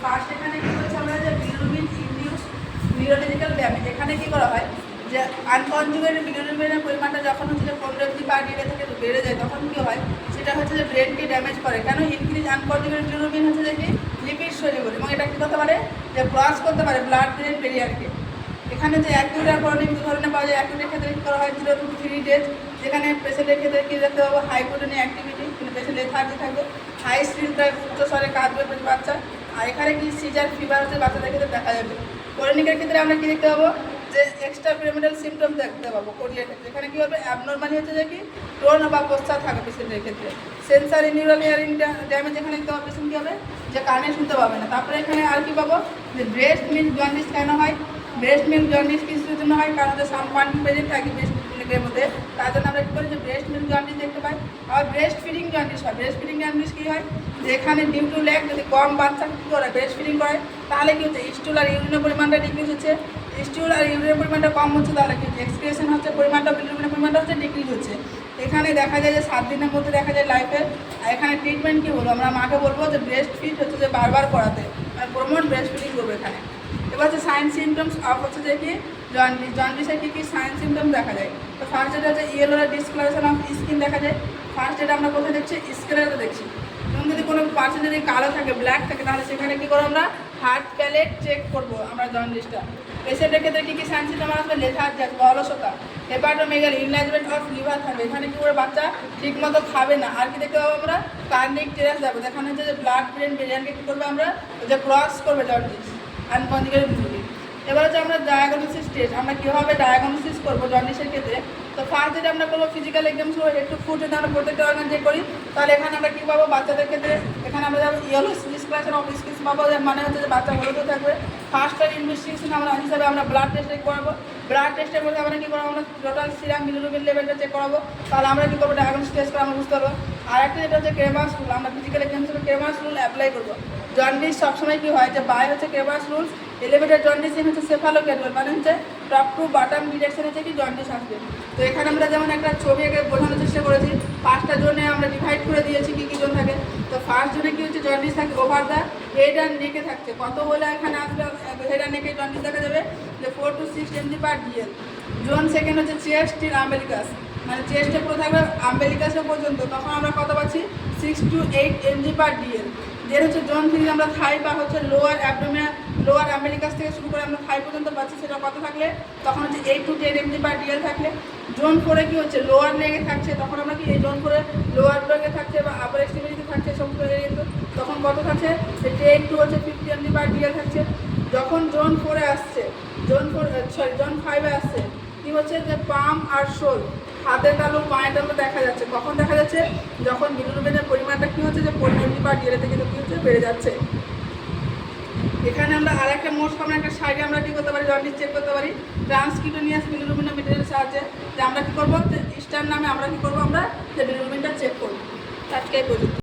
First এখানে কি বলছে আমরা যে বিলিরুবিন ইনডিউস নিউরোলজিক্যাল ড্যামেজ। এখানে কি করা হয় যে আনকনজুগেটেড বিলিরুবিনের পরিমাণটা যখন হচ্ছে যে 15 mg/d থেকে বেড়ে যায় তখন কি হয় সেটা হচ্ছে যে ব্রেনকে ড্যামেজ করে। কেন? ইনক্রিজ আনকনজুগেটেড বিলিরুবিন হচ্ছে যে কি লিপিড সলিউবল এবং এটা কী করতে পারে যে ক্রস করতে পারে ব্লাড ব্রেন ব্যারিয়ারকে। এখানে যে অ্যাকিউট আর ক্রনিক দু ধরনের পাওয়া যায়। অ্যাকিউটের ক্ষেত্রে কী করা হয় 0 to 3 days, যেখানে পেশেন্টের ক্ষেত্রে কী দেখতে পাবো হাইপোটোনিক অ্যাক্টিভিটি, কিন্তু পেশেন্ট লেথার্জি থাকবে, হাই স্পিরিটাল উচ্চ স্বরে কাঁদবে বাচ্চা। আর এখানে কি সিজার ফিভার হচ্ছে বাচ্চাদের ক্ষেত্রে দেখা যাবে। ক্রনিকের ক্ষেত্রে আমরা কী দেখতে পাবো যে এক্সট্রা পিরামিডাল সিমটম দেখতে পাবো কোরিয়ার ক্ষেত্রে। এখানে কী হবে অ্যাবনর্মালি হচ্ছে যে কি টোন বা প্রস্তাব থাকে পেশেন্টের ক্ষেত্রে। সেন্সারি নিউরাল হিয়ারিং ড্যামেজ এখানে দেখতে পাবো পেশেন্ট কী হবে যে কানে শুনতে পাবে না। তারপরে এখানে আর কি পাবো যে ব্রেস্ট মিল্ক জন্ডিস কেন হয়। ব্রেস্ট মিল্ক জন্ডিস কিছুর জন্য হয় কারণ হচ্ছে সামপানি প্রেজেন্ট থাকে ব্রেস্ট মিল্কের মধ্যে, তার জন্য আমরা কী করি যে ব্রেস্ট মিল্ক জন্ডিস দেখতে পাই। আবার ব্রেস্ট ফিডিং জন্ডিস হয়। ব্রেস্ট ফিডিং জন্ডিস কী হয় যে এখানে ডিউ টু ল্যাক যদি কম বাচ্চা কী করে ব্রেস্ট ফিডিং করে তাহলে কী হচ্ছে স্টুল আর ইউরিনের পরিমাণটা ডিক্রিজ হচ্ছে। স্টুল আর ইউরিনের পরিমাণটা কম হচ্ছে তাহলে কি হচ্ছে এক্সক্রিয়েশন হচ্ছে, পরিমাণটা বিলিরুবিনের পরিমাণটা হচ্ছে ডিক্রিজ হচ্ছে। এখানে দেখা যায় যে 7 দিনের মধ্যে দেখা যায় লাইফের। আর এখানে ট্রিটমেন্ট কী বলবো আমরা মাকে বলবো যে ব্রেস্ট ফিড হচ্ছে যে বারবার করাতে আর প্রমোট ব্রেস্ট ফিডিং করবো। এখানে এবার হচ্ছে সাইন সিমটমস অফ হচ্ছে যে কি জন্ডিস। জন্ডিসের কী কী সাইন সিমটম দেখা যায়। তো ফার্স্ট যেটা হচ্ছে ইয়েলো ডিসকালারেশন অফ স্কিন দেখা যায়। ফার্স্ট যেটা আমরা কোথায় দেখছি স্ক্যানারে দেখছি। এবং যদি কোনো পার্সেন্ট যদি কালো থাকে ব্ল্যাক থাকে তাহলে সেখানে কী করবো আমরা হার্ট প্যালেট চেক করবো আমরা জন্ডিসটা। পেশেন্টের ক্ষেত্রে কী কী সাইন সিমটম আসবে লেথার্জি আসবে, অলসতা, হেপাটোমেগালি, ইনলার্জমেন্ট অফ লিভার থাকবে। এখানে কী করে বাচ্চা ঠিকমতো খাবে না। আর কি দেখতে পাবো আমরা কার্নিক টেরাস যাবো, যেখানে হচ্ছে যে ব্লাড ব্রেন ব্যারিয়ারকে কী করবো আমরা যে ক্রস করবে জন্ডিস আনকনজুগেটেড বিলিরুবিন। এবার হচ্ছে আমরা ডায়াগনোসিস টেস্ট আমরা কীভাবে ডায়াগনোসিস করবো জন্ডিসের ক্ষেত্রে। তো ফার্স্ট যেটা আমরা করবো ফিজিক্যাল এক্সাম শুরু একটু ফুড যদি আমরা প্রত্যেকটা অর্গান চেক করি তাহলে এখানে আমরা কী পাবো বাচ্চাদের ক্ষেত্রে এখানে আমরা যাবো ইয়েলো ডিসকালারেশন অফ স্কিন পাবো, মানে হচ্ছে যে বাচ্চা হলুদও থাকবে। ফার্স্ট টাইম ইনভেস্টিগেশন আমরা হিসাবে আমরা ব্লাড টেস্ট করাবো। ব্লাড টেস্টের মধ্যে আমরা কী করবো আমরা টোটাল সিরাম বিলিরুবিন লেভেলটা চেক করাবো। তাহলে আমরা কী করবো ডায়াগনোসিস টেস্ট করে আমরা বুঝতে পারবো। আর একটা যেটা হচ্ছে ক্রেমাস রুল, আমরা ফিজিক্যাল এক্সাম হিসেবে ক্রেমাস রুল অ্যাপ্লাই করবো। জন্ডিস সবসময় কী হয় যে বাই হচ্ছে ক্রেমাস রুলস এলিভেটেড জন্ডিস হচ্ছে সেফালোক্যানুয়াল, মানে হচ্ছে টপ টু বটম ডিরেকশন হচ্ছে কি জন্ডিস আসবে। তো এখানে আমরা যেমন একটা ছবি এঁকে বোঝানোর চেষ্টা করেছি, 5টা জোনে আমরা ডিভাইড করে দিয়েছি কী কী জোন থাকে। তো ফার্স্ট জোনে কী হচ্ছে জন্ডিস থাকে ওভার দ্য হেড অ্যান্ড নেকে থাকছে। কত বলে এখানে আসবে হেড অ্যান্ড নেকে জন্ডিস দেখা যাবে যে 4 to 6 mg/dl। জোন সেকেন্ড হচ্ছে চেস্ট টিল আম্বেলিকাস, মানে চেস্টে পুরো থাকবে আম্বেলিকাসে পর্যন্ত, তখন আমরা কত পাচ্ছি 6 to 8 mg/dl। যেটা হচ্ছে জোন 3 আমরা থাই বা হচ্ছে লোয়ার অ্যাবডোমিনাল লোয়ার আম্বেলিকাস থেকে শুরু করে আমরা থাই পর্যন্ত পাচ্ছি, সেটা কত থাকলে তখন হচ্ছে 8 to 10 mg/dl থাকলে। জোন 4 কী হচ্ছে লোয়ার লেগে থাকছে, তখন আমরা কি এই জোন 4 লোয়ার লেগে থাকছে বা আপার এক্সট্রিমিটিতে থাকছে সমস্ত এরিয়াতে, তখন কত থাকছে 10 to হচ্ছে 50 mg/dl থাকছে। যখন জোন 4-এ আসছে জোন 5-এ আসছে কী হচ্ছে যে পাম আর শোল হাতের তালু পায়ের তালু দেখা যাচ্ছে। কখন দেখা যাচ্ছে যখন বিলিরুবিনের পরিমাণটা কী হচ্ছে যে 40 mg/dl থেকে কী হচ্ছে বেড়ে যাচ্ছে। এখানে আমরা আর একটা মোট সামনে একটা সাইডে আমরা কী করতে পারি জন্ডিস চেক করতে পারি ট্রান্সকিউটেনিয়াস বিলিরুবিনোমিটারের সাহায্যে। যে আমরা কী করবো যে স্টার নামে আমরা কী করবো আমরা যে বিলিরুবিনটা চেক করবো। আজকে এই পর্যন্ত।